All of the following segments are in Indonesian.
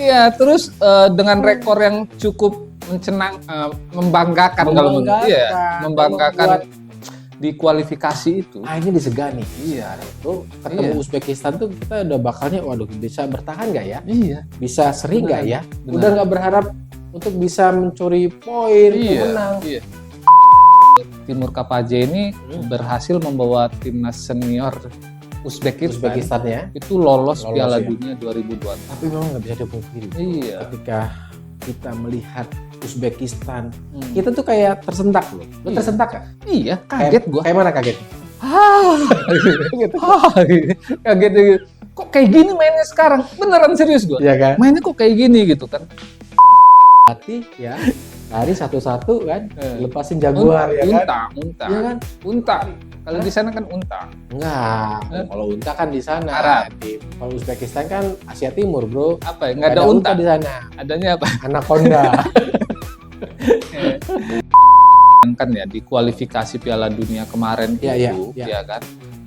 Iya, terus dengan rekor yang cukup membanggakan kalau menurut membanggakan di kualifikasi itu. Akhirnya disegani. Iya, itu ketemu Uzbekistan tuh kita udah bakalnya, waduh bisa bertahan nggak ya? Iya. Bisa seri nggak ya? Udah nggak berharap untuk bisa mencuri poin, menang. Iya. Timur Kapaje ini berhasil membawa timnas senior Uzbekistan ya itu lolos Piala Dunia 2020. Tapi memang nggak bisa dipungkiri. Iya. Ketika kita melihat Uzbekistan, kita tuh kayak tersentak loh. Lo tersentak nggak? Iya, kaget gua. Kayak mana kaget? Kaget gitu. Kok kayak gini mainnya sekarang? Beneran serius gua. Iya kan? Mainnya kok kayak gini gitu kan? Hati ya. Lari satu-satu kan, lepasin jaguar ya kan? Unta. Iya kan? Unta. Kalau di sana kan unta. Enggak. Kalau unta kan di sana. Arab. Kalau Uzbekistan kan Asia Timur, bro. Apa ya? Nggak ada unta di sana. Adanya apa? Anaconda. Kan ya di kualifikasi Piala Dunia kemarin ya kan.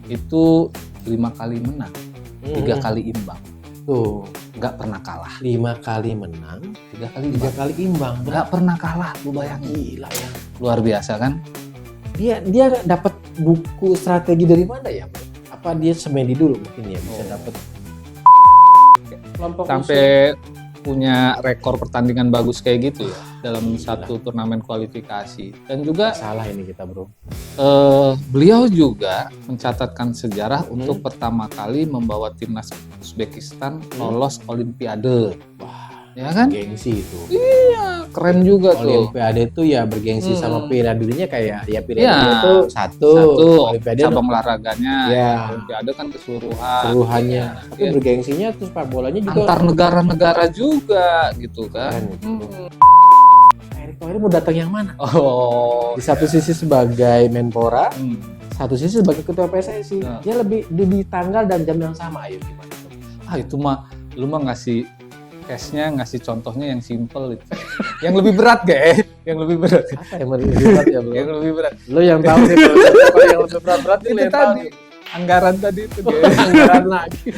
Itu 5 kali menang, 3 kali imbang. Tuh, nggak pernah kalah. 5 kali menang, 3 kali imbang. Nggak pernah kalah, lu bayangin. Gila ya. Luar biasa kan? Dia dapat buku strategi dari mana ya? Apa dia semedi dulu mungkin ya bisa dapat kelompok sampai punya rekor pertandingan bagus kayak gitu ya dalam satu turnamen kualifikasi. Dan juga salah ini kita, bro. Beliau juga mencatatkan sejarah untuk pertama kali membawa timnas Uzbekistan lolos Olimpiade. Wah, ya kan? Gengsi itu. Iya, keren juga tuh. Olimpiade itu ya bergengsi sama Piala Dunia kayak ya Piala Dunia itu satu Olimpiade cabang olahraganya. Ya. Olimpiade kan keseluruhan. Seluruhannya. Tapi bergengsinya terus sepak bolanya juga antar negara-negara juga gitu kan. Erick Thohir mau datang yang mana? Oh. Di satu sisi sebagai Menpora, satu sisi sebagai ketua PSSI. Dia lebih di tanggal dan jam yang sama. Ayo gimana tuh? Itu mah lu mah ngasih case-nya, ngasih contohnya yang simple itu. Yang lebih berat gak? Yang lebih berat. Apa yang lebih berat ya, bro? Yang lebih berat. Lo yang tahu nih apa yang lebih berat itu tadi. Anggaran tadi itu gak? Anggaran lagi.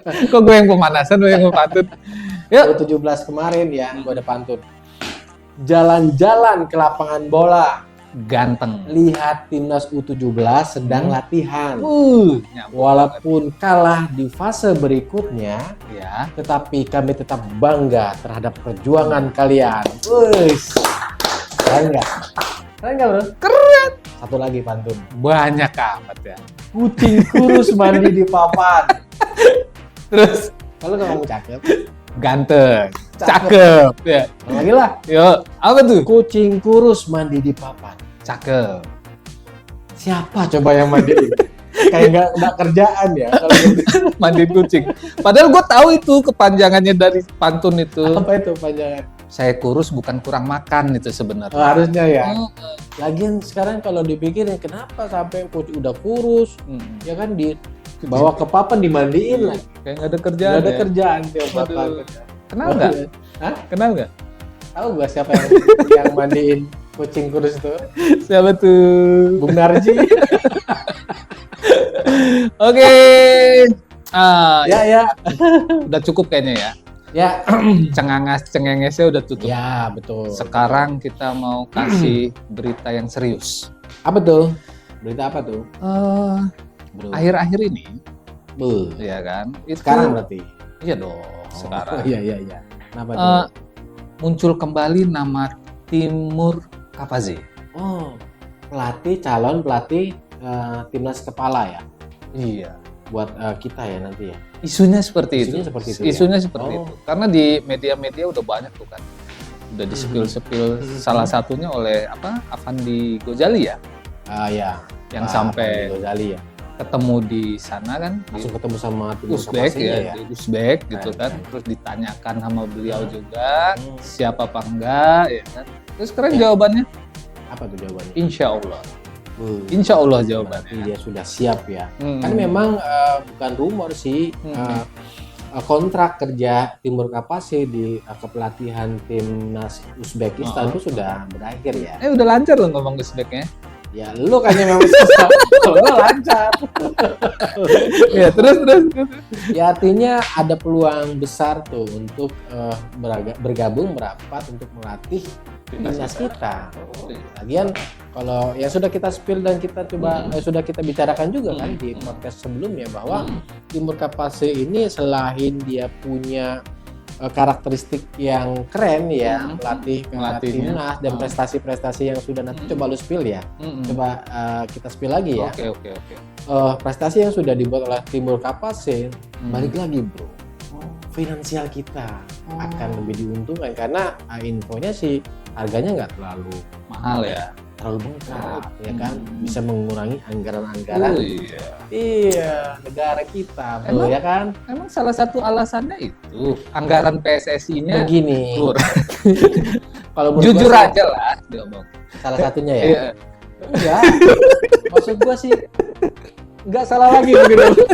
Kok gue yang pemanasan, gue yang pantun. Yuk. 17 kemarin ya, gue ada pantun. Jalan-jalan ke lapangan bola. Ganteng. Lihat timnas U17 sedang latihan. Nyambung. Walaupun kalah di fase berikutnya, ya, tetapi kami tetap bangga terhadap perjuangan kalian. Keren nggak? Keren nggak, bro? Keren. Satu lagi pantun. Banyak amat ya. Kucing kurus mandi di papan. Terus kalau nggak ngomong cakep, ganteng, cakep, ya. Lagi lah. Yo, apa tuh? Kucing kurus mandi di papan. Cakep. Siapa coba yang mandiin? Kayak nggak kerjaan ya kalau gitu. Mandiin kucing. Padahal gue tahu itu kepanjangannya dari pantun itu. Apa itu panjangan? Saya kurus bukan kurang makan itu sebenarnya. Harusnya ya. Lagian sekarang kalau dipikirin kenapa sampai udah kurus, ya kan dibawa ke papan dimandiin lah. Kayak nggak ada kerjaan. Nggak ada kerjaan tiap papan. Kenal nggak? Hah? Kenal nggak? Tahu gak siapa yang mandiin kucing kurus itu? Siapa tuh? Bung Narji. Oke. Ya. Udah cukup kayaknya ya. Ya. Cengengesnya udah tutup. Ya, betul. Sekarang kita mau kasih berita yang serius. Apa tuh? Berita apa tuh? Akhir-akhir ini. Ya kan? Itu, sekarang berarti? Iya dong. Sekarang. Iya. Kenapa tuh? Muncul kembali nama Timur Kapaze. Calon pelatih timnas kepala ya? Iya. Buat kita ya nanti ya? Isunya seperti itu. Isunya ya? seperti itu. Karena di media-media udah banyak tuh kan. Udah di-spill salah satunya oleh Afandi Gozali ya? Ya. Yang sampai Gozali ya. Ketemu di sana kan, langsung ketemu sama Uzbek ya, di Uzbek gitu kan, terus ditanyakan sama beliau juga siapa apa enggak ya kan, terus keren jawabannya. Apa tuh jawabannya? Insya Allah jawabannya. Dia sudah siap ya. Kan memang bukan rumor sih, kontrak kerja Timur Kapase di kepelatihan timnas Uzbekistan itu sudah berakhir ya. Udah lancar loh ngomong Uzbeknya. Ya lu kan yang memang susah, kalau gue lancar. Ya terus. Ya artinya ada peluang besar tuh untuk bergabung merapat untuk melatih timnas kita. Lagian kalau yang sudah kita spill dan kita coba sudah kita bicarakan juga kan di podcast sebelumnya bahwa Timur Kapase ini selain dia punya karakteristik yang keren ya melatih timnas dan prestasi-prestasi yang sudah nanti coba lu spill ya. Coba kita spill lagi ya. Oke. Prestasi yang sudah dibuat oleh Timur Kapase balik lagi bro. Finansial kita akan lebih diuntungkan karena infonya sih harganya nggak terlalu mahal ya. Terlalu bengkak ya kan, bisa mengurangi anggaran-anggaran negara kita bro, ya kan. Emang salah satu alasannya itu anggaran PSSI-nya begini. Kalau jujur aja lah salah satunya ya. Iya. Enggak. Maksud gua sih nggak salah lagi gitu.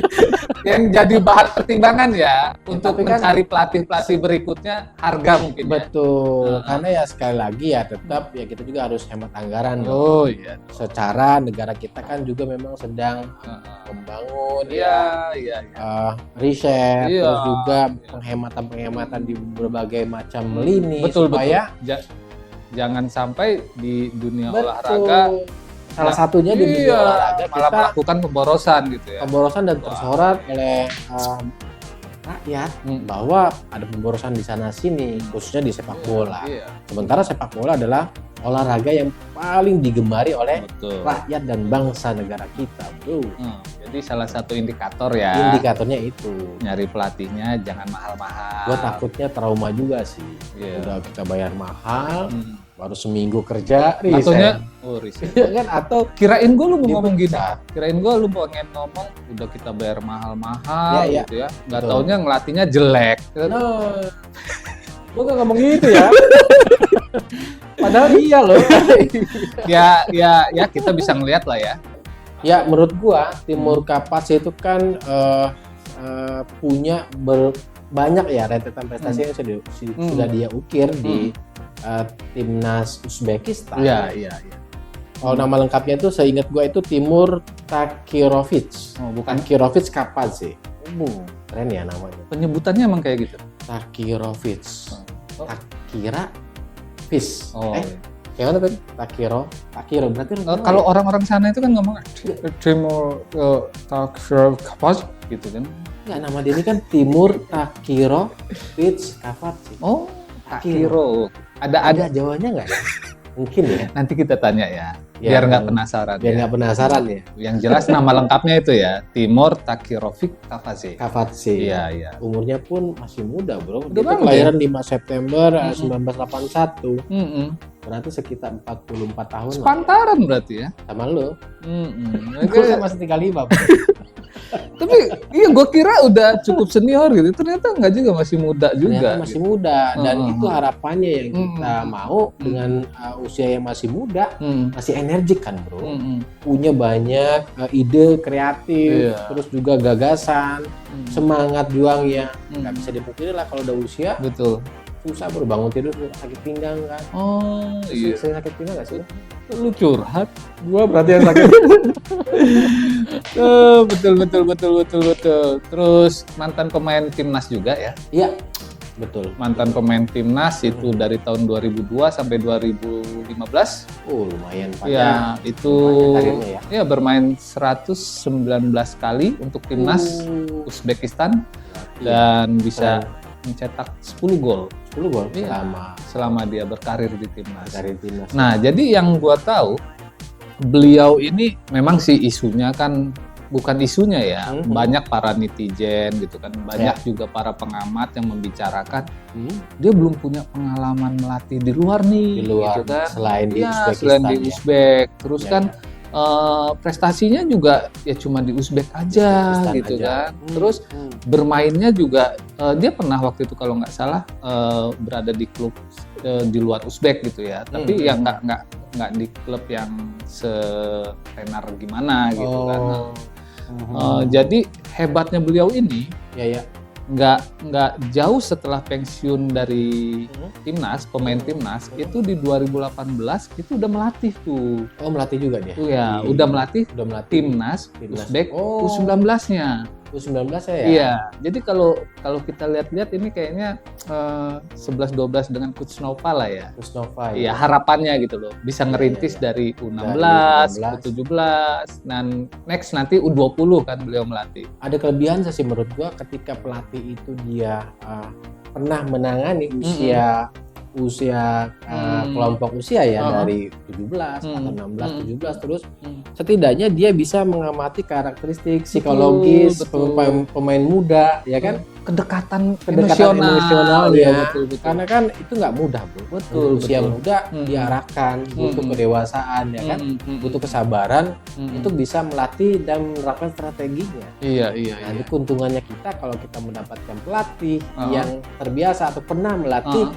Yang jadi bahan pertimbangan ya untuk mencari pelatih berikutnya harga mungkin. Betul. Karena ya sekali lagi ya tetap ya kita juga harus hemat anggaran. Iya. Secara negara kita kan juga memang sedang membangun riset, terus juga penghematan di berbagai macam lini supaya jangan sampai di dunia olahraga salah satunya di dunia olahraga malah kita melakukan pemborosan gitu ya. Pemborosan dan tersorot oleh rakyat bahwa ada pemborosan di sana sini, khususnya di sepak bola. Sementara sepak bola adalah olahraga yang paling digemari oleh rakyat dan bangsa negara kita, bro. Jadi salah satu indikator ya. Indikatornya itu. Nyari pelatihnya jangan mahal-mahal. Gue takutnya trauma juga sih. Udah kita bayar mahal. Baru seminggu kerja, resign. Kan atau kirain gue lu mau ngomong gini. Kirain gue lu pengen ngomong udah kita bayar mahal-mahal gitu ya. Nggak taunya ngelatihnya jelek. Gue gak ngomong gitu ya. Padahal iya loh. ya kita bisa ngelihat lah ya. Ya menurut gua Timur Kapase itu kan punya banyak ya rentetan prestasi yang sudah dia ukir di timnas Uzbekistan. Iya. Kalau nama lengkapnya itu seingat gua itu Timur Takirovic. Bukan Takirovic Kapase. Keren ya namanya. Penyebutannya emang kayak gitu. Takirovic. Takira Fish. Gimana tadi? Takiro berarti kalau orang-orang sana itu kan ngomong Timur Takirovic gitu kan. Enggak, nama dia ini kan Timur Takirovic Kapase. Takiro. Ada Jawanya nggak ya? Mungkin ya. Nanti kita tanya ya. Biar nggak penasaran. Biar nggak penasaran ya. Yang jelas nama lengkapnya itu ya Timur Takirovic Kapase. Iya. Umurnya pun masih muda bro. Dia kelahiran 5 September 1981. Berarti sekitar 44 tahun. Sepantaran berarti ya. Sama lo. Gue kan masih 35 bro. Tapi iya gue kira udah cukup senior gitu. Ternyata enggak juga, masih muda juga. Ternyata masih muda dan itu harapannya yang kita mau dengan usia yang masih muda, masih energik kan bro. Punya banyak ide kreatif, terus juga gagasan, semangat juangnya. Nggak bisa dipungkiri lah kalau udah usia. Betul. Susah bro, bangun tidur sakit pinggang kan. Iya. Sering sakit pinggang nggak sih? Lu curhat. Gua berarti yang sakit. Betul. Terus mantan pemain timnas juga ya? Iya, betul. Mantan pemain timnas itu dari tahun 2002 sampai 2015. Lumayan panjang. Ya, itu ya bermain 119 kali untuk timnas Uzbekistan dan bisa mencetak 10 gol. 10 gol selama dia berkarir di timnas. Nah, jadi yang gua tahu beliau ini memang sih isunya kan bukan isunya ya. Banyak para netizen gitu kan, banyak juga para pengamat yang membicarakan dia belum punya pengalaman melatih di luar nih, gitu kan. Selain di Uzbekistan. Selain di Uzbek. Terus kan prestasinya juga ya cuma di Uzbek aja gitu kan. Terus bermainnya juga dia pernah waktu itu kalau nggak salah berada di klub di luar Uzbek gitu ya. Tapi ya nggak di klub yang setenar gimana gitu kan. Jadi hebatnya beliau ini nggak jauh setelah pensiun dari timnas, pemain timnas itu di 2018 itu udah melatih tuh. Oh, melatih juga dia. Tuh ya, udah melatih timnas. Uzbek Oh. U19-nya. U19 ya. Iya. Jadi kalau kita lihat-lihat ini kayaknya 11-12 dengan Coach Nova lah ya. Terus Nova. Iya, harapannya gitu loh. Bisa ngerintis dari U16, U17, dan next nanti U20 kan beliau melatih. Ada kelebihan sih menurut gua ketika pelatih itu dia pernah menangani usia kelompok usia ya dari 17 atau 16, 17 terus setidaknya dia bisa mengamati karakteristik psikologis pemain muda ya kan, kedekatan emosional ya. betul. Karena kan itu nggak mudah, Bro. Betul, usia betul. muda diarahkan, butuh kedewasaan ya kan, butuh kesabaran untuk bisa melatih dan menerapkan strateginya. Iya. Nanti keuntungannya kita kalau kita mendapatkan pelatih yang terbiasa atau pernah melatih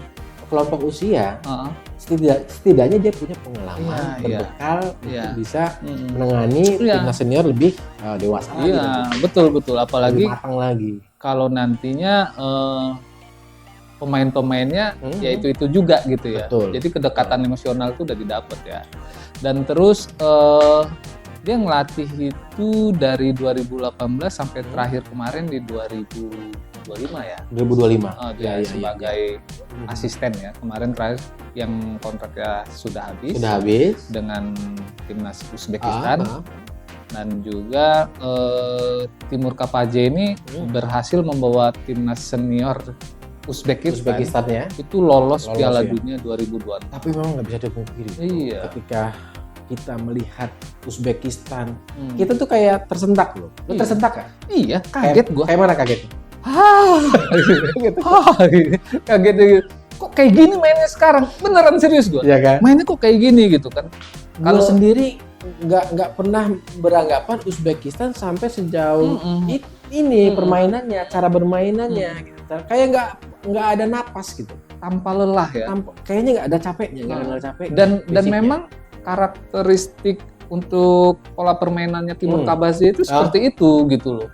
kelompok usia, setidaknya dia punya pengalaman berbekal untuk bisa menangani timnas senior lebih dewasa lagi. Iya, betul. Apalagi lebih matang lagi. kalau nantinya pemain-pemainnya ya itu juga gitu ya. Betul. Jadi kedekatan emosional itu udah didapat ya. Dan terus dia ngelatih itu dari 2018 sampai terakhir kemarin di 2025 ya. 2025. Dia sebagai asisten ya. Kemarin terakhir yang kontraknya sudah habis. Dengan timnas Uzbekistan. Dan juga Timur Kapaje ini berhasil membawa timnas senior Uzbekistan ya. Itu lolos Piala Dunia 2024. Tapi memang nggak bisa dipungkiri. Iya. Ketika kita melihat Uzbekistan, kita tuh kayak tersentak loh. Lo tersentak kan? Iya, kaget gua. Kayak mana kaget? Kaget gitu. Kok kayak gini mainnya sekarang? Beneran serius gua. Iya kan? Mainnya kok kayak gini gitu kan. Kalau sendiri nggak pernah beranggapan Uzbekistan sampai sejauh ini permainannya, cara bermainannya, gitu. Kayak nggak ada napas gitu, tanpa lelah ya. Kayaknya nggak ada capeknya, nggak ada capek. Dan memang karakteristik untuk pola permainannya Timur Kapaje itu seperti itu gitu loh.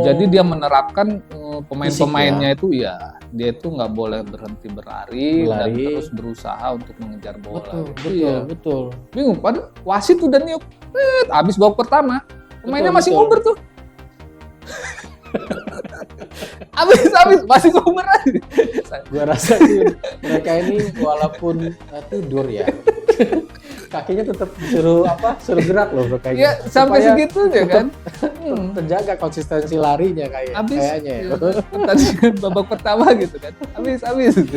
Jadi dia menerapkan pemain-pemainnya itu ya dia itu nggak boleh berhenti berlari dan terus berusaha untuk mengejar bola. Betul. Bingung, padahal wasit udah niup, abis babak pertama, pemainnya masih ngober tuh. Abis masih ngober aja. Gua rasa sih mereka ini walaupun tidur ya, kakinya tetap suruh gerak loh kayaknya. Ya sampai segitunya kan. Terjaga konsistensi larinya kayaknya. Ya. Tadi babak pertama gitu kan. Abis.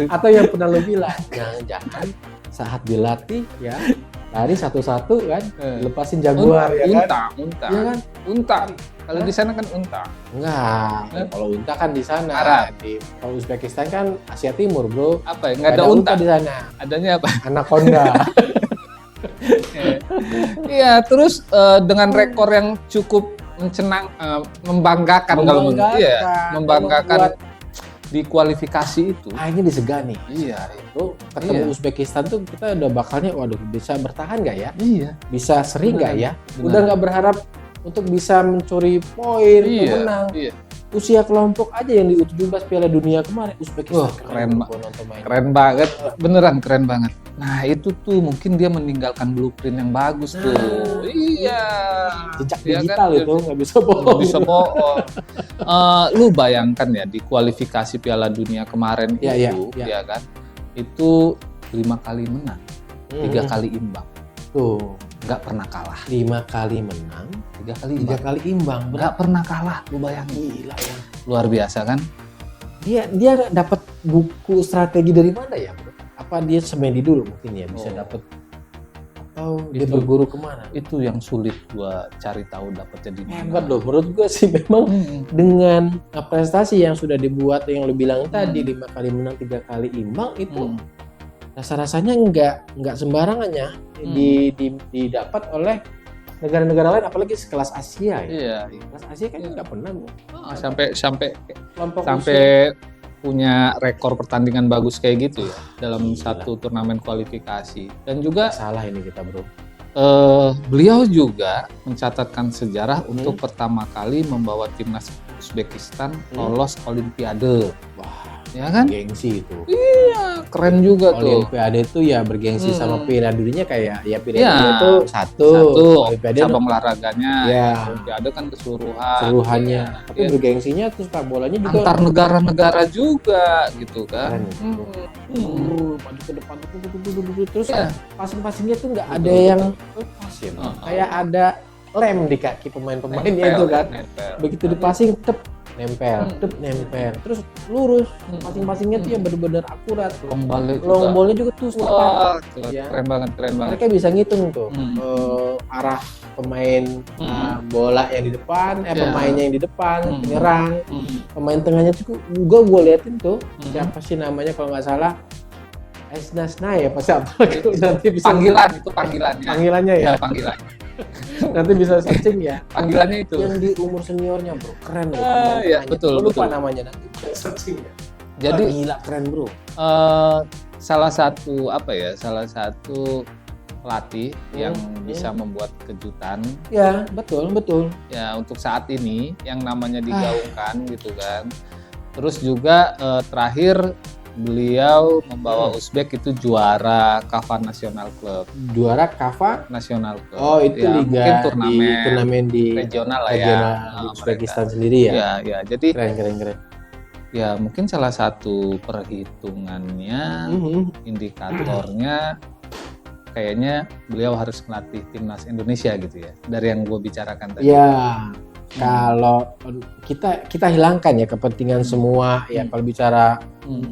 Atau yang pernah lo bilang, jangan saat dilatih ya lari satu-satu kan, lepasin jaguar ya kan. Unta. Iya kan? Unta. Kalau di sana kan unta. Enggak. Kalau unta kan di sana. Arab. Kalau Uzbekistan kan Asia Timur, Bro. Apa ya? Nggak ada unta di sana. Adanya apa? Anaconda. Iya, terus dengan rekor yang cukup membanggakan kalau menurut membanggakan di kualifikasi itu. Akhirnya disegani. Iya. Itu ketemu Uzbekistan tuh kita udah bakalnya, waduh bisa bertahan nggak ya? Iya. Bisa seri nggak ya? Udah nggak berharap untuk bisa mencuri poin, menang. Iya. Usia kelompok aja yang di U17 Piala Dunia kemarin Uzbekistan keren banget, beneran keren banget. Nah itu tuh mungkin dia meninggalkan blueprint yang bagus tuh. Iya. Jejak digital kan? Itu nggak bisa bohong. Lu bayangkan ya di kualifikasi Piala Dunia kemarin ya kan, itu 5 kali menang, 3 kali imbang. Tuh. Nggak pernah kalah. 5 kali menang, 3 kali imbang. Nggak pernah kalah, lu bayangin. Gila ya. Luar biasa kan? Dia dapat buku strategi dari mana ya, Bro? Apa dia semedi dulu mungkin ya bisa dapat, atau dia berguru kemana? Itu yang sulit gua cari tahu dapetnya di mana. Hebat loh, menurut gua sih memang dengan prestasi yang sudah dibuat yang lu bilang tadi 5 kali menang 3 kali imbang itu rasa-rasanya nggak sembarangan ya didapat oleh negara-negara lain, apalagi sekelas Asia ya. Iya. Kelas Asia kan nggak pernah sampai punya rekor pertandingan bagus kayak gitu ya dalam satu turnamen kualifikasi. Dan juga salah ini kita, Bro. Beliau juga mencatatkan sejarah untuk pertama kali membawa timnas Uzbekistan lolos Olimpiade. Wah, Ya kan? gengsi itu. Iya, keren juga tuh. Olimpiade itu ya bergengsi sama Piala Dunia kayak ya Piala Ya, Dunia itu satu Olimpiade cabang olahraganya. Ya. Olimpiade kan keseluruhan. seluruhannya. Ya. Tapi Ya. bergengsinya terus sepak bolanya juga Antar negara-negara juga gitu kan. keren. Maju ke depan terus Ya. passing-passingnya tuh nggak ada yang lepas ya. Kayak ada lem di kaki pemain-pemainnya itu kan. Nempel. Begitu dipassing tep nempel, terus lurus. Passing-passingnya tuh yang benar-benar akurat. Long ball-nya juga tuh Wah, Ya. keren banget. Mereka bisa ngitung tuh arah pemain bola yang di depan, pemainnya yang di depan, penyerang, pemain tengahnya juga gue liatin tuh siapa sih namanya kalau nggak salah Esnasna ya pas apa nanti bisa panggilannya ya, panggilan. nanti bisa searching ya Panggilannya itu. yang di umur seniornya bro keren loh Iya, betul. lupa namanya nanti bisa searching ya. Jadi gila keren bro. salah satu pelatih yang bisa membuat kejutan Ya betul ya untuk saat ini yang namanya digaungkan gitu kan. Terus juga terakhir beliau membawa Uzbek itu juara Kava National Club. Juara Kava National Club. Oh itu ya, liga mungkin turnamen di regional lah regional ya. di Uzbekistan sendiri ya. Ya, jadi Keren. ya mungkin salah satu perhitungannya, indikatornya kayaknya beliau harus melatih timnas Indonesia gitu ya. Dari yang gue bicarakan tadi. Ya, kalau kita hilangkan ya kepentingan semua ya kalau bicara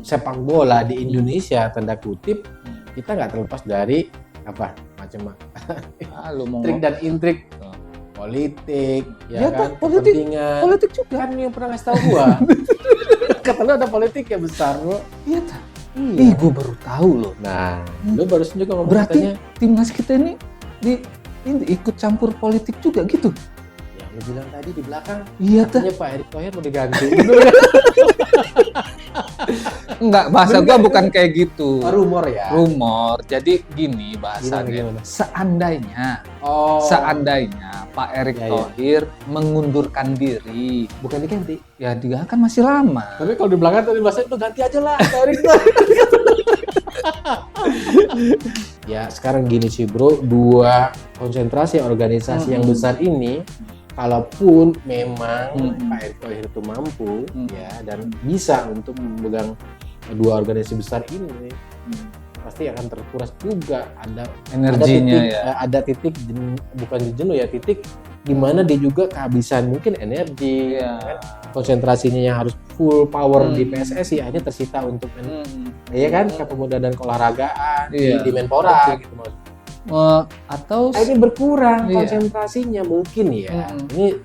sepak bola di Indonesia tanda kutip kita nggak terlepas dari apa macam-macam Lu mau trik dan intrik politik ya kan kepentingan politik juga kan yang pernah ngasih tahu gua kata lu ada politik ya besar bro. Iya tak? Ih, gue baru tahu loh. Nah, lu barusan juga ngomong Berarti katanya, timnas kita ini ikut campur politik juga gitu? yang lu bilang tadi di belakang Iya tak? katanya Pak Erick Thohir mau diganti. Enggak, bahasa gua bukan kayak gitu. Rumor ya. Rumor. Jadi gini bahasanya. Gimana? Seandainya Pak Erick Thohir mengundurkan diri, Bukan diganti. ya dia kan masih lama. Tapi kalau di belakang tadi bahasa itu ganti aja lah Pak Erick Thohir. Ya sekarang gini sih bro, dua konsentrasi organisasi yang besar ini, kalaupun memang Pak Erick Thohir itu mampu ya dan bisa untuk memegang dua organisasi besar ini, pasti akan terkuras juga ada Energinya titik, ya. ada titik bukan jenuh ya, titik di mana dia juga kehabisan mungkin energi, kan? Konsentrasinya yang harus full power di PSSI akhirnya tersita untuk ya kan kepemudaan dan keolahragaan di Menpora gitu atau ini berkurang konsentrasinya mungkin ya. Ini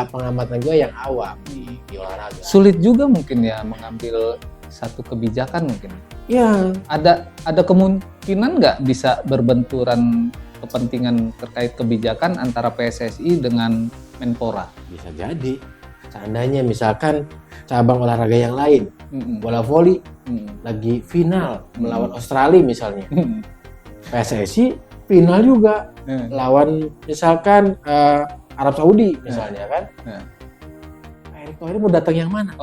pengamatan gue yang awam di olahraga. Sulit juga mungkin ya mengambil satu kebijakan mungkin. Ya. Ada kemungkinan nggak bisa berbenturan kepentingan terkait kebijakan antara PSSI dengan Menpora? Bisa jadi. Seandainya misalkan cabang olahraga yang lain, bola voli lagi final melawan Australia misalnya. PSSI final juga lawan misalkan Arab Saudi misalnya kan. Pak Erick Thohir mau datang yang mana?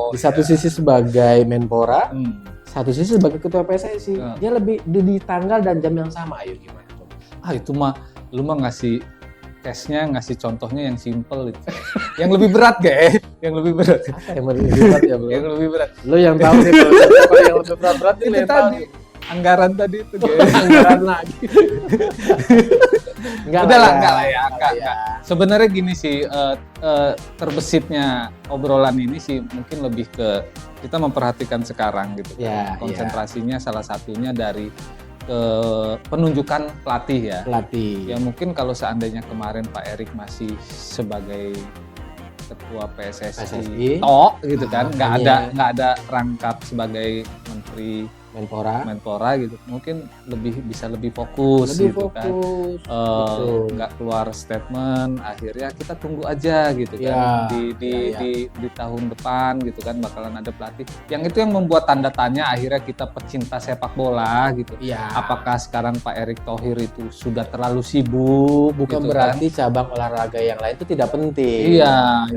Di satu sisi sebagai Menpora, satu sisi sebagai ketua PSSI. Dia lebih di tanggal dan jam yang sama. Ayo gimana? Itu mah lu mah ngasih case-nya, ngasih contohnya yang simple itu. Yang lebih berat gak? Yang lebih berat. Apa yang lebih berat ya bro? Yang lebih berat. Lo yang tahu nih kalau yang lebih berat itu tadi. Anggaran tadi itu anggaran lagi. Enggak lah ya. Sebenarnya gini sih, terbesitnya obrolan ini sih mungkin lebih ke kita memperhatikan sekarang gitu. Konsentrasinya salah satunya dari penunjukan pelatih ya. Ya mungkin kalau seandainya kemarin Pak Erick masih sebagai ketua PSSI gitu kan, nggak ada rangkap sebagai menteri Menpora gitu, mungkin bisa lebih fokus gitu kan. Nggak keluar statement, akhirnya kita tunggu aja gitu kan. Di tahun depan gitu kan bakalan ada pelatih. Yang itu yang membuat tanda tanya akhirnya kita pecinta sepak bola gitu. Apakah sekarang Pak Erick Thohir itu sudah terlalu sibuk? Bukan gitu berarti kan? cabang olahraga yang lain itu tidak penting.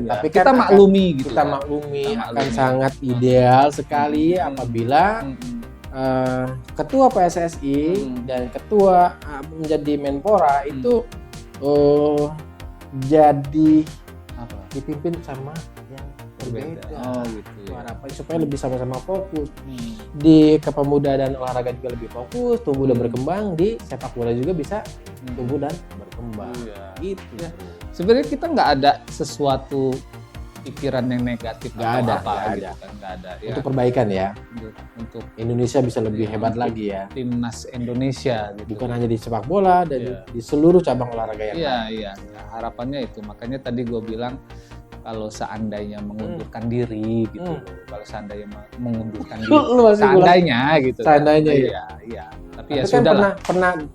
Tapi kita maklumi gitu. Kita maklumi akan sangat ideal sekali apabila ketua PSSI dan ketua menjadi Menpora itu jadi dipimpin sama yang berbeda. Gitu. Harapan supaya lebih sama-sama fokus di kepemudaan dan olahraga juga lebih fokus, tumbuh dan berkembang, di sepak bola juga bisa tumbuh dan berkembang. Gitu. Ya. Sebenarnya kita nggak ada sesuatu pikiran yang negatif nggak ada. Ya. Untuk perbaikan ya. Untuk Indonesia bisa lebih hebat lagi ya. Timnas Indonesia gitu. Bukan hanya di sepak bola dan di seluruh cabang olahraga yang lain. Iya. Harapannya itu. Makanya tadi gue bilang kalau seandainya mengundurkan diri gitu. Kalau seandainya mengundurkan diri. Seandainya gitu. Iya. Tapi ya kan sudah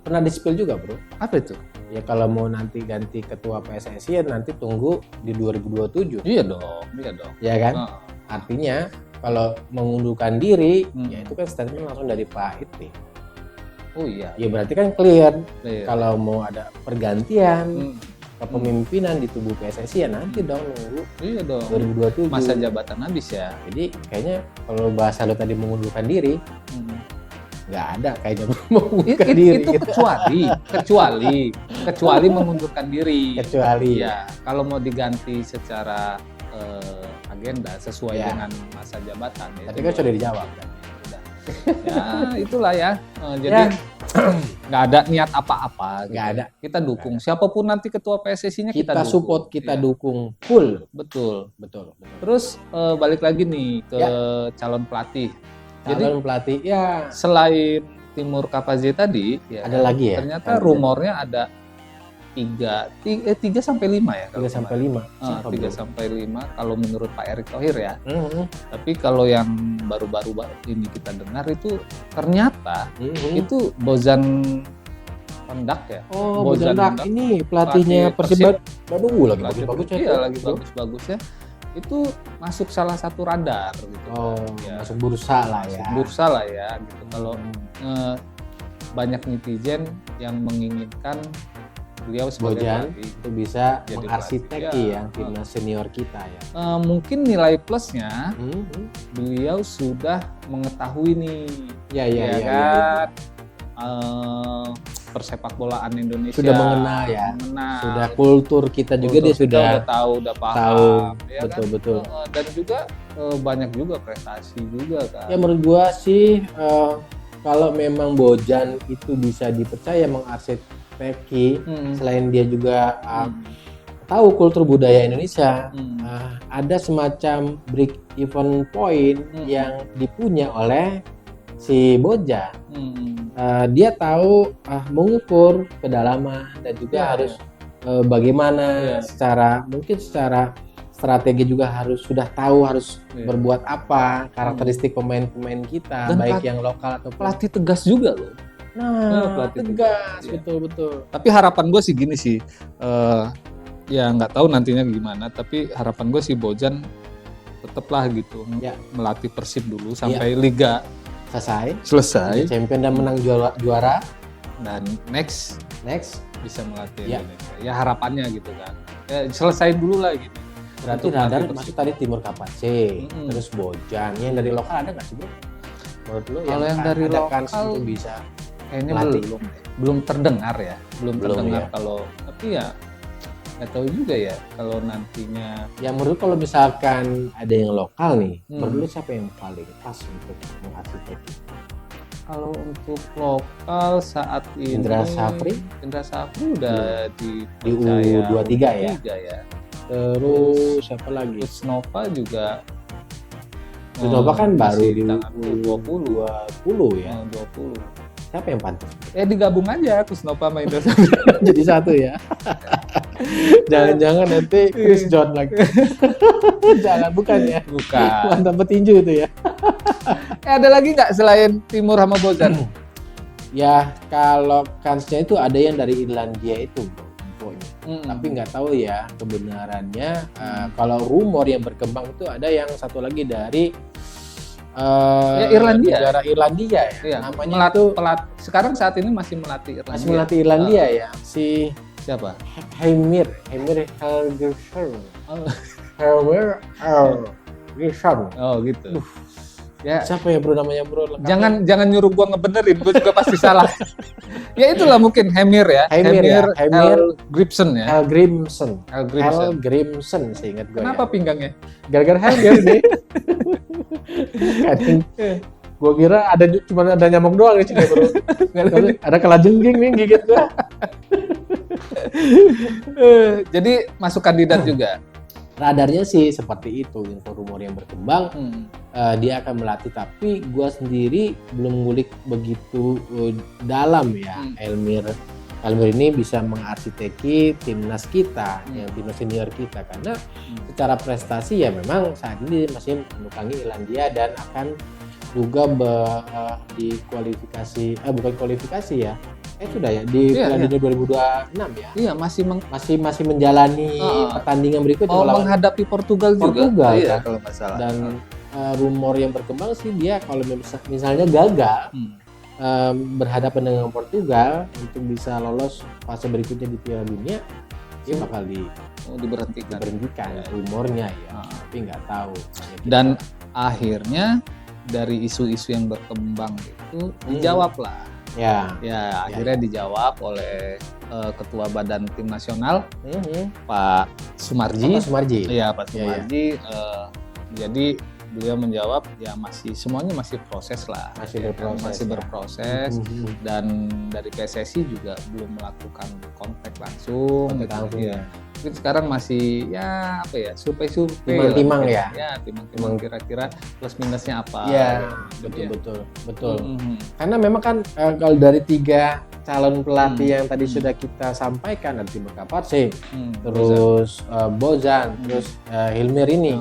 pernah di-spill juga, Bro. Apa itu? Ya kalau mau nanti ganti ketua PSSI ya nanti tunggu di 2027. Iya dong. Ya kan? Artinya kalau mengundurkan diri, ya itu kan statement langsung dari Pak Iti. Oh iya. Ya berarti kan clear. Kalau mau ada pergantian kepemimpinan di tubuh PSSI ya nanti dong nunggu. Iya dong. 2027. Masa jabatan habis ya. Jadi kayaknya kalau bahasa lo tadi mengundurkan diri, nggak ada kayaknya mengundurkan diri. Itu kecuali mengundurkan diri. Ya, kalau mau diganti secara agenda sesuai dengan masa jabatan. Tapi kan sudah dijawab kan. Ya itulah ya. Jadi nggak ada niat apa-apa. Nggak ada. Kita dukung siapapun nanti ketua PSSI-nya kita dukung. Support, kita dukung full. Betul. Terus balik lagi nih ke calon pelatih. Calon pelatih ya. Selain Timur Kapaze tadi, ada lagi ya. Ternyata rumornya ada 3 sampai 5 ya. 3 sampai 5. 3 sampai 5 kalau menurut Pak Erick Thohir ya. Tapi kalau yang baru-baru ini kita dengar itu ternyata itu Bozan Pandak ya. Bozan Pandak ini pelatihnya Persib Bandung lagi bagus-bagusnya. Iya, lagi bagus-bagusnya. Itu masuk salah satu radar gitu. Masuk bursa lah ya. Gitu. Kalau banyak netizen yang menginginkan beliau sebagai pelatih itu bisa mengarsiteki timnas senior kita ya. Mungkin nilai plusnya beliau sudah mengetahui nih, kan. Persepak bolaan Indonesia sudah mengenal ya. Sudah kultur kita juga dia sudah tahu, udah paham. Ya betul. Dan juga banyak juga prestasi juga kan. Ya menurut gua sih kalau memang Bojan itu bisa dipercaya mengarsiteki, selain dia juga tahu kultur budaya Indonesia, ada semacam break even point yang dipunya oleh si Bojan. Dia tahu mengukur kedalaman dan juga harus bagaimana secara strategi juga sudah tahu harus berbuat apa, karakteristik pemain-pemain kita, dan baik yang lokal atau pelatih tegas juga loh. Pelatih tegas, betul. Tapi harapan gue sih gini sih, ya nggak tahu nantinya gimana. Tapi harapan gue sih Bojan tetaplah gitu melatih Persib dulu sampai Liga selesai, champion dan menang juara, dan next bisa melatih Indonesia. Ya harapannya gitu kan. Ya selesai dulu lah gitu. Berarti radar masuk tadi Timur Kapace, terus Bojan. Yang dari lokal ada nggak sih, Bro? Menurut lo kalau yang dari lokal itu bisa kayaknya belum terdengar ya. Belum terdengar kalau, tapi ya nggak tahu juga ya kalau nantinya. Ya menurut kalau misalkan ada yang lokal nih, menurut siapa yang paling pas untuk mengarsiteki? Kalau untuk lokal saat ini Indra Safri udah di U23 ya. Terus siapa lagi? Kusnova juga. Kusnova kan baru di U20 ya. 20. Siapa yang pantas? Digabung aja Kusnova sama Indra Safri. Jadi satu ya. Jangan-jangan nanti Chris John lagi. Jangan, bukan ya. Bukan. Mantap petinju itu ya. Ada lagi nggak selain Timur sama Bozan? Ya kalau kansnya itu ada yang dari Irlandia itu bro, infonya. Tapi nggak tahu ya kebenarannya. Kalau rumor yang berkembang itu ada yang satu lagi dari Irlandia. negara Irlandia ya. Iya, Namanya itu sekarang saat ini masih melatih Irlandia. masih melatih Irlandia ya. Si Siapa? Heimir Helgersson. Oh, Heimir Helgersson. oh gitu. Ya, Siapa ya bro namanya bro? Lengkapnya? jangan nyuruh gua ngebenerin, gua juga pasti salah. Ya itulah mungkin Hemir ya. Heimir ya, Heimir Helgrimsson ya. Helgrimsson. Helgrimsson. Helgrimsson seingat gue. Kenapa pinggangnya? Gara-gara Helger nih. Kadang gue kira cuma ada nyamuk doang di sini bro. Ada kelajengking nih gigit gue. Jadi masuk kandidat juga. Radarnya sih seperti itu, info rumor yang berkembang. Dia akan melatih, tapi gue sendiri belum ngulik begitu dalam ya. Elmir ini bisa mengarsiteki timnas kita, yang timnas senior kita, karena secara prestasi ya memang saat ini masih menukangi Irlandia dan akan juga di kualifikasi, bukan kualifikasi ya, sudah ya di Piala Dunia 2026 ya. Iya, masih menjalani pertandingan berikutnya melawan menghadapi Portugal juga. Iya, kalau nggak salah. Dan rumor yang berkembang sih dia kalau misalnya gagal berhadapan dengan Portugal untuk bisa lolos fase berikutnya di Piala Dunia, dia bakal diberhentikan rumornya ya, tapi nggak tahu. Dan akhirnya dari isu-isu yang berkembang itu dijawab lah. Ya, Akhirnya dijawab oleh Ketua Badan Tim Nasional Pak Sumarji. Iya, Pak Sumarji. Jadi beliau menjawab ya semuanya masih proses lah. Masih berproses. Dan dari PSSI juga belum melakukan kontak langsung. Ya. Mungkin sekarang masih survei timang ya. Ya, timang kira-kira plus minusnya apa. Iya, betul. Karena memang kan kalau dari 3 calon pelatih yang tadi sudah kita sampaikan, ada Timur Kapatse, terus Bozan, terus Hilmir ini.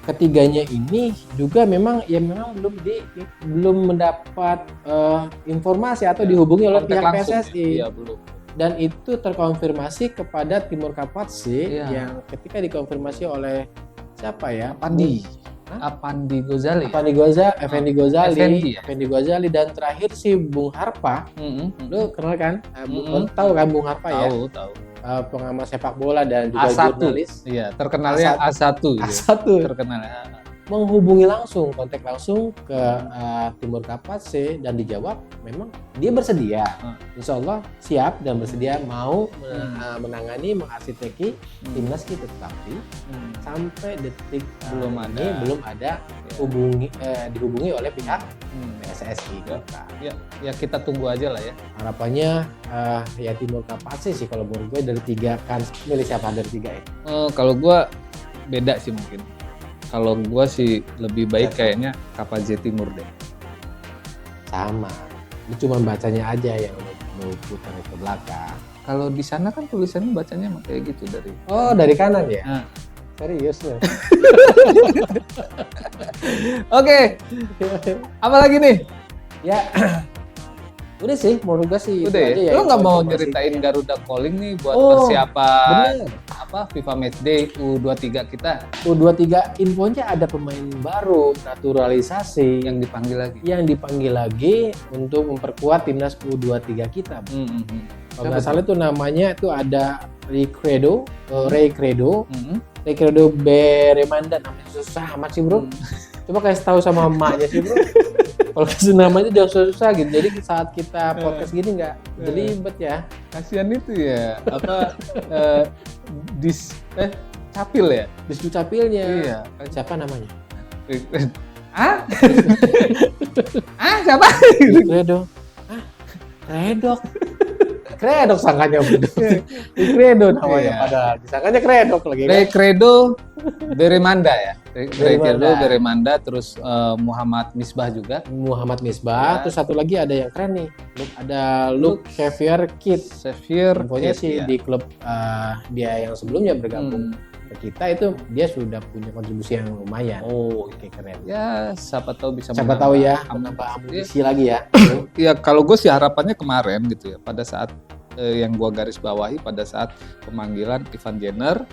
Ketiganya ini juga memang belum mendapat informasi atau dihubungi oleh pihak PSSI. Iya, belum. Dan itu terkonfirmasi kepada Timur Kapatse yang ketika dikonfirmasi oleh siapa ya? Apandi Gozali. Effendi Gozali dan terakhir si Bung Harpa. Lu kenal kan? Tahu kan Bung Harpa ya? Tahu. Pengamat sepak bola dan juga A1. jurnalis. Iya, terkenalnya A1. A1. Terkenalnya. Menghubungi kontak langsung ke Timur Kapatse dan dijawab memang dia bersedia. Insya Allah siap dan bersedia mau menangani, mengarsiteki timnas kita, tetapi sampai detik belum ada dihubungi oleh pihak PSSI. Ya kita tunggu aja lah ya. Harapannya ya Timur Kapatse sih kalau menurut gue dari 3 kan milih siapa dari 3 ya? Kalau gue beda sih mungkin. Kalau gue sih lebih baik kayaknya KPJ Timur deh. Sama. Itu cuma bacanya aja yang mau putar ke belakang. Kalau di sana kan tulisannya bacanya kayak gitu dari. Oh, dari kanan ya? Serius loh. Oke. Apa lagi nih? Ya. Udah sih, menurut gue sih. Udah ya? Lo nggak mau nyeritain Garuda Calling nih buat persiapan FIFA Matchday U23 kita? U23 infonya ada pemain baru, naturalisasi yang dipanggil lagi untuk memperkuat timnas U23 kita. Kalau nggak salah itu namanya itu ada Ray Credo Beremanda, namanya susah amat sih bro. Coba kasih tahu sama emaknya sih bro. Kalau kasih namanya jangan susah gitu. Jadi saat kita podcast gini nggak jelibet ya. Kasihan itu ya. Capil ya? Disku Capilnya. Iya. Siapa namanya? Siapa? Kredok sangkanya Credo namanya padahal. Disangkanya Kredok lagi. Ray Credo Beremanda ya. Ray Credo Beremanda, terus Muhammad Misbah juga. Terus satu lagi ada yang keren nih. Ada Luke Xavier Kidd. Infonya sih di klub dia yang sebelumnya bergabung ke kita itu dia sudah punya kontribusi yang lumayan. Oh, Oke, keren. ya siapa tahu bisa Siapa tahu ya menambah amunisi lagi ya. Ya kalau gue sih harapannya kemarin gitu ya, pada saat yang gue garis bawahi pada saat pemanggilan Ivan Jenner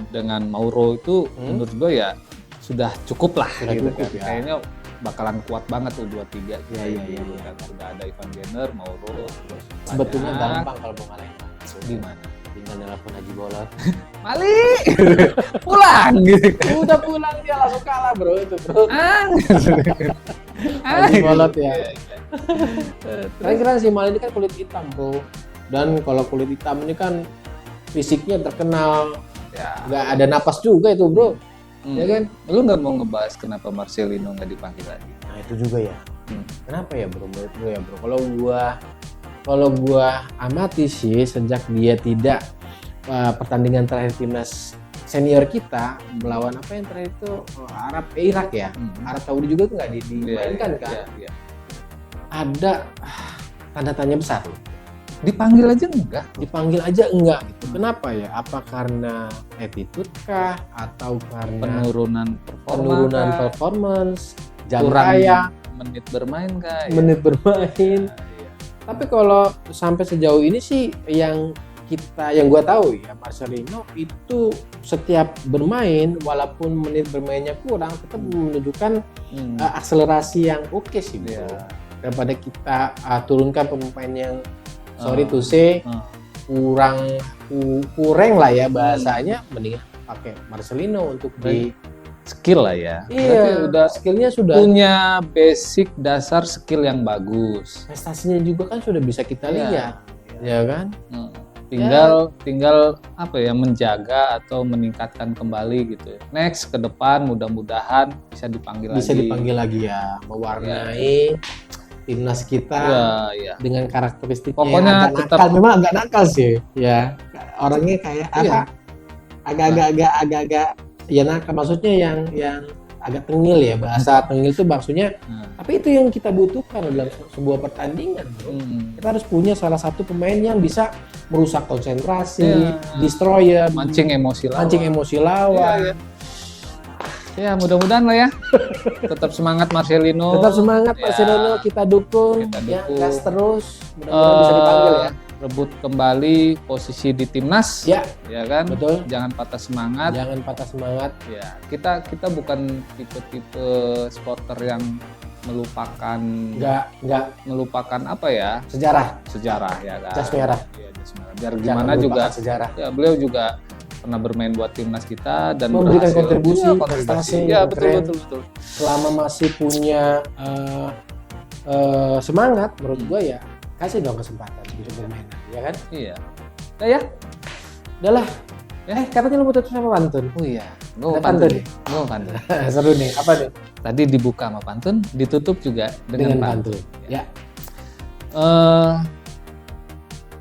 dengan Mauro itu menurut gue ya sudah cukup lah Sudah gitu cukup kan. ya. Kayaknya bakalan kuat banget tuh 23 Iya. kan. Udah ada Ivan Jenner, Mauro, terus Sebetulnya banyak. gampang kalau mau ngalahin. Gimana? Tinggal nelpon Haji Bolot. Mali pulang gitu. Udah pulang dia langsung kalah bro itu bro. Ah. Haji Bolot ya. Iya. Keren si Mali ini kan kulit hitam bro. Dan kalau kulit hitam ini kan fisiknya terkenal. Ya. Nggak ada napas juga itu bro. Ya kan? Lu nggak mau ngebahas kenapa Marcelino nggak dipanggil lagi? Nah itu juga ya. Kenapa ya bro? Menurut gue ya bro. Kalau gua amati sih sejak dia tidak pertandingan terakhir timnas senior kita melawan apa yang terakhir itu Irak ya. Arab Saudi juga tuh nggak dimainkan kan. Iya. Ada tanda tanya besar. Dipanggil aja enggak? Dipanggil aja enggak gitu. Kenapa ya? Apa karena attitude kah atau karena Penurunan performance, jam kurang kaya, menit bermain kah? menit bermain. Tapi kalau sampai sejauh ini sih yang gua tahu ya Marcelino itu setiap bermain walaupun menit bermainnya kurang tetap menunjukkan akselerasi yang oke sih bro. Iya. Daripada kita turunkan pemain yang sorry to say kurang lah ya bahasanya, mendingan pakai Marcelino untuk di skill lah ya. iya Berarti udah skillnya sudah punya basic dasar skill yang bagus. prestasinya juga kan sudah bisa kita Iya. lihat ya kan. Tinggal apa ya, menjaga atau meningkatkan kembali gitu. Next ke depan mudah-mudahan bisa dipanggil lagi ya mewarnai timnas kita ya. dengan karakteristiknya Pokoknya yang agak tetap- nakal. Memang agak nakal sih ya orangnya kayak Iya. agak ya nakal, maksudnya yang agak tengil ya, bahasa tengil itu maksudnya. Tapi itu yang kita butuhkan dalam sebuah pertandingan bro. Kita harus punya salah satu pemain yang bisa merusak konsentrasi, destroyer, Mancing emosi lawan. Iya. Ya mudah-mudahan lah ya. Tetap semangat Marcelino. Tetap semangat Ya. Marcelino, kita dukung. Kita Ya, dukung. gas terus. Mudah-mudahan bisa dipanggil ya. Rebut kembali posisi di timnas. Ya, Ya kan? betul. Jangan patah semangat. Jangan patah semangat. Ya, kita bukan tipe-tipe supporter yang melupakan apa ya? Sejarah. Sejarah ya kan. Jas merah. Iya, jas merah. Biar Jangan gimana juga melupakan sejarah. ya beliau juga pernah bermain buat timnas kita dan Memberikan berhasil. kontribusi, Iya, prestasi Ya, yang keren. betul. Selama masih punya semangat, menurut gua ya kasih dong kesempatan untuk bermain, ya kan? Iya. Nah, ya. Udahlah. Katanya lu mau tutup sama pantun. Oh iya. Ada pantun. Gue pantun. Seru nih. Apa nih? Tadi dibuka sama pantun, ditutup juga dengan pantun. Ya.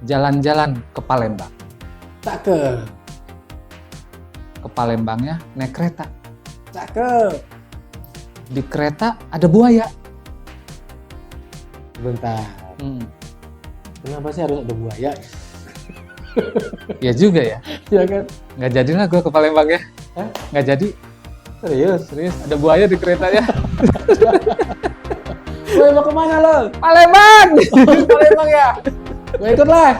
Jalan-jalan ke Palembang. Cakep. Ke Palembangnya naik kereta. Cakep. Di kereta ada buaya. Bentar. Kenapa sih harus ada buaya? Ya juga ya. Ya kan? Nggak jadilah gue ke Palembang ya. Hah? Nggak jadi. Serius? Ada buaya di keretanya. Woi, mau kemana lo? Palembang! Palembang ya? Gue ikut lah.